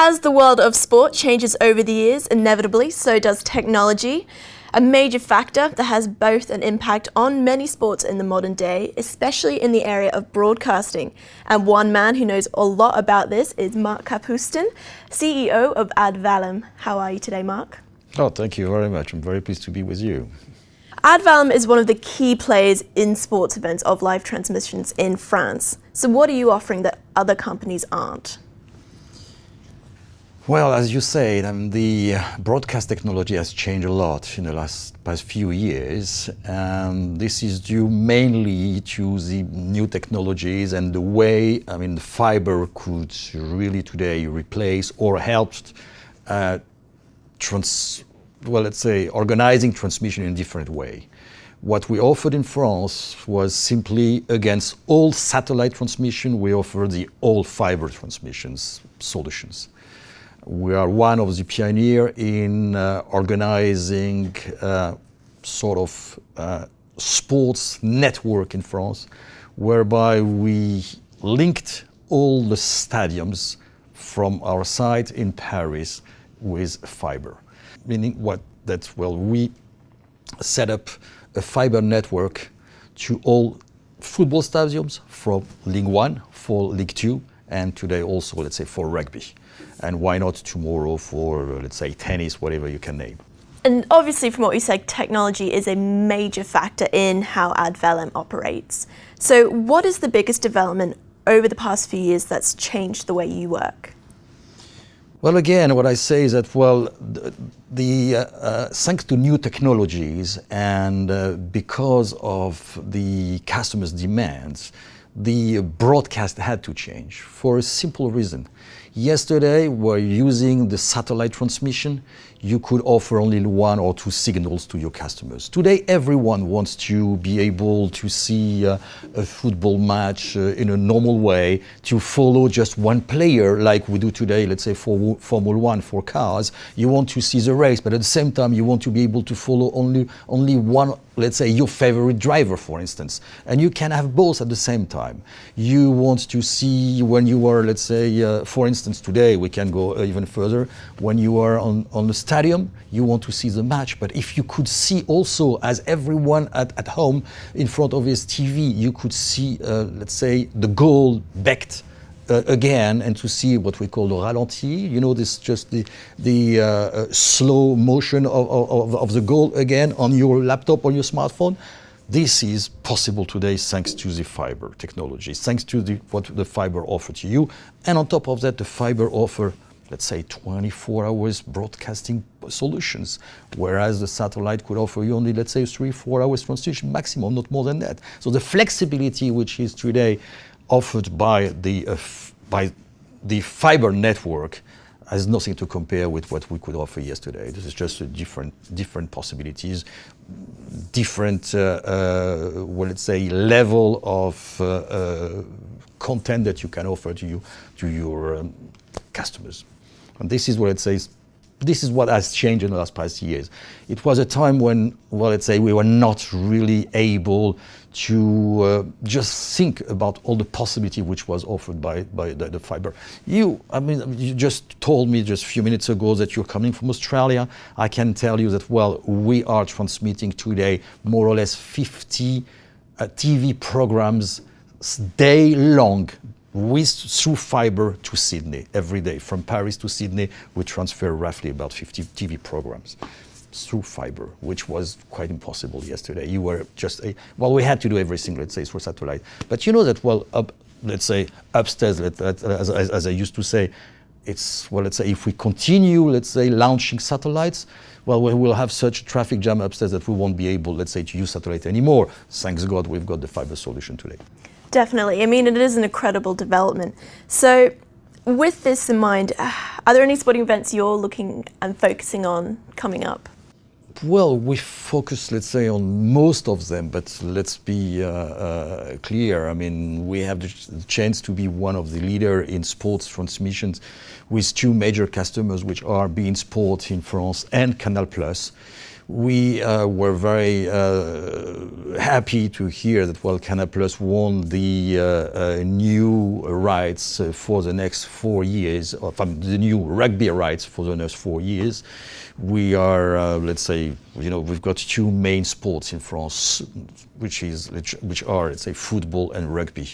As the world of sport changes over the years, inevitably, so does technology. A major factor that has both an impact on many sports in the modern day, especially in the area of broadcasting. And one man who knows a lot about this is Marc Kapustin, CEO of Valem. How are you today, Marc? Oh, thank you very much. I'm very pleased to be with you. Valem is one of the key players in sports events of live transmissions in France. So what are you offering that other companies aren't? Well, as you said, the broadcast technology has changed a lot in the past few years. This is due mainly to the new technologies and the way, the fiber could really today replace or help, organizing transmission in a different way. What we offered in France was simply against all satellite transmission, we offer the all fiber transmissions solutions. We are one of the pioneers in organizing sports network in France, whereby we linked all the stadiums from our site in Paris with fiber. Meaning we set up a fiber network to all football stadiums from League 1 for League 2, and today also, for rugby. And why not tomorrow for, tennis, whatever you can name. And obviously, from what you said, technology is a major factor in how Valem operates. So what is the biggest development over the past few years that's changed the way you work? Well, again, what I say is that, thanks to new technologies and because of the customers' demands, the broadcast had to change for a simple reason. Yesterday, we're using the satellite transmission. You could offer only one or two signals to your customers. Today, everyone wants to be able to see a football match in a normal way, to follow just one player like we do today, for Formula 1 for cars. You want to see the race, but at the same time, you want to be able to follow only one, your favorite driver, for instance. And you can have both at the same time. You want to see when you are, for instance, today, we can go even further, when you are on the stadium, you want to see the match, but if you could see also, as everyone at home in front of his TV, you could see, the goal backed again, and to see what we call the ralenti, this just the slow motion of the goal again on your laptop or your smartphone. This is possible today thanks to the fiber technology, thanks to what the fiber offers to you. And on top of that, the fiber offer, 24 hours broadcasting solutions, whereas the satellite could offer you only, 3-4 hours transmission maximum, not more than that. So the flexibility which is today offered by the fiber network has nothing to compare with what we could offer yesterday. This is just a different possibilities, different, level of content that you can offer to your customers. And this is what this is what has changed in the last past years. It was a time when, we were not really able to just think about all the possibility which was offered by the fiber. You just told me just a few minutes ago that you're coming from Australia. I can tell you that, we are transmitting today more or less 50 TV programs day long through fiber to Sydney every day. From Paris to Sydney, we transfer roughly about 50 TV programs through fiber, which was quite impossible yesterday. You were just we had to do everything, through satellite. But you know that, upstairs, as I used to say, it's, if we continue, launching satellites, we will have such traffic jam upstairs that we won't be able, to use satellite anymore. Thanks God, we've got the fiber solution today. Definitely. It is an incredible development. So with this in mind, are there any sporting events you're looking and focusing on coming up? Well, we focus, on most of them, but let's be clear. We have the chance to be one of the leaders in sports transmissions with two major customers, which are beIN Sport in France and Canal+. We were very happy to hear that Canal Plus won the new rights for the next 4 years, or the new rugby rights for the next 4 years. We are, let's say, we've got two main sports in France, which are, let's say, football and rugby.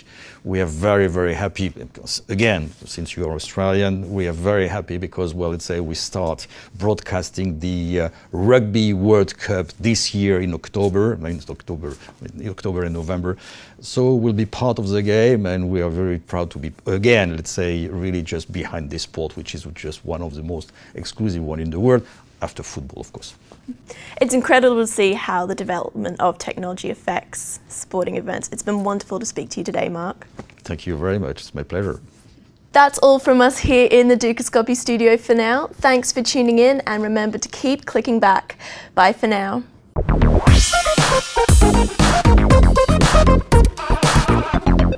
We are very, very happy because, again, since you are Australian, we are very happy because, let's say, we start broadcasting the Rugby World Cup this year in October. I mean, October and November. So we'll be part of the game, and we are very proud to be, again, let's say, really just behind this sport, which is just one of the most exclusive one in the world, after football, of course. It's incredible to see how the development of technology affects sporting events. It's been wonderful to speak to you today, Marc. Thank you very much. It's my pleasure. That's all from us here in the Dukascopy studio for now. Thanks for tuning in, and remember to keep clicking back. Bye for now.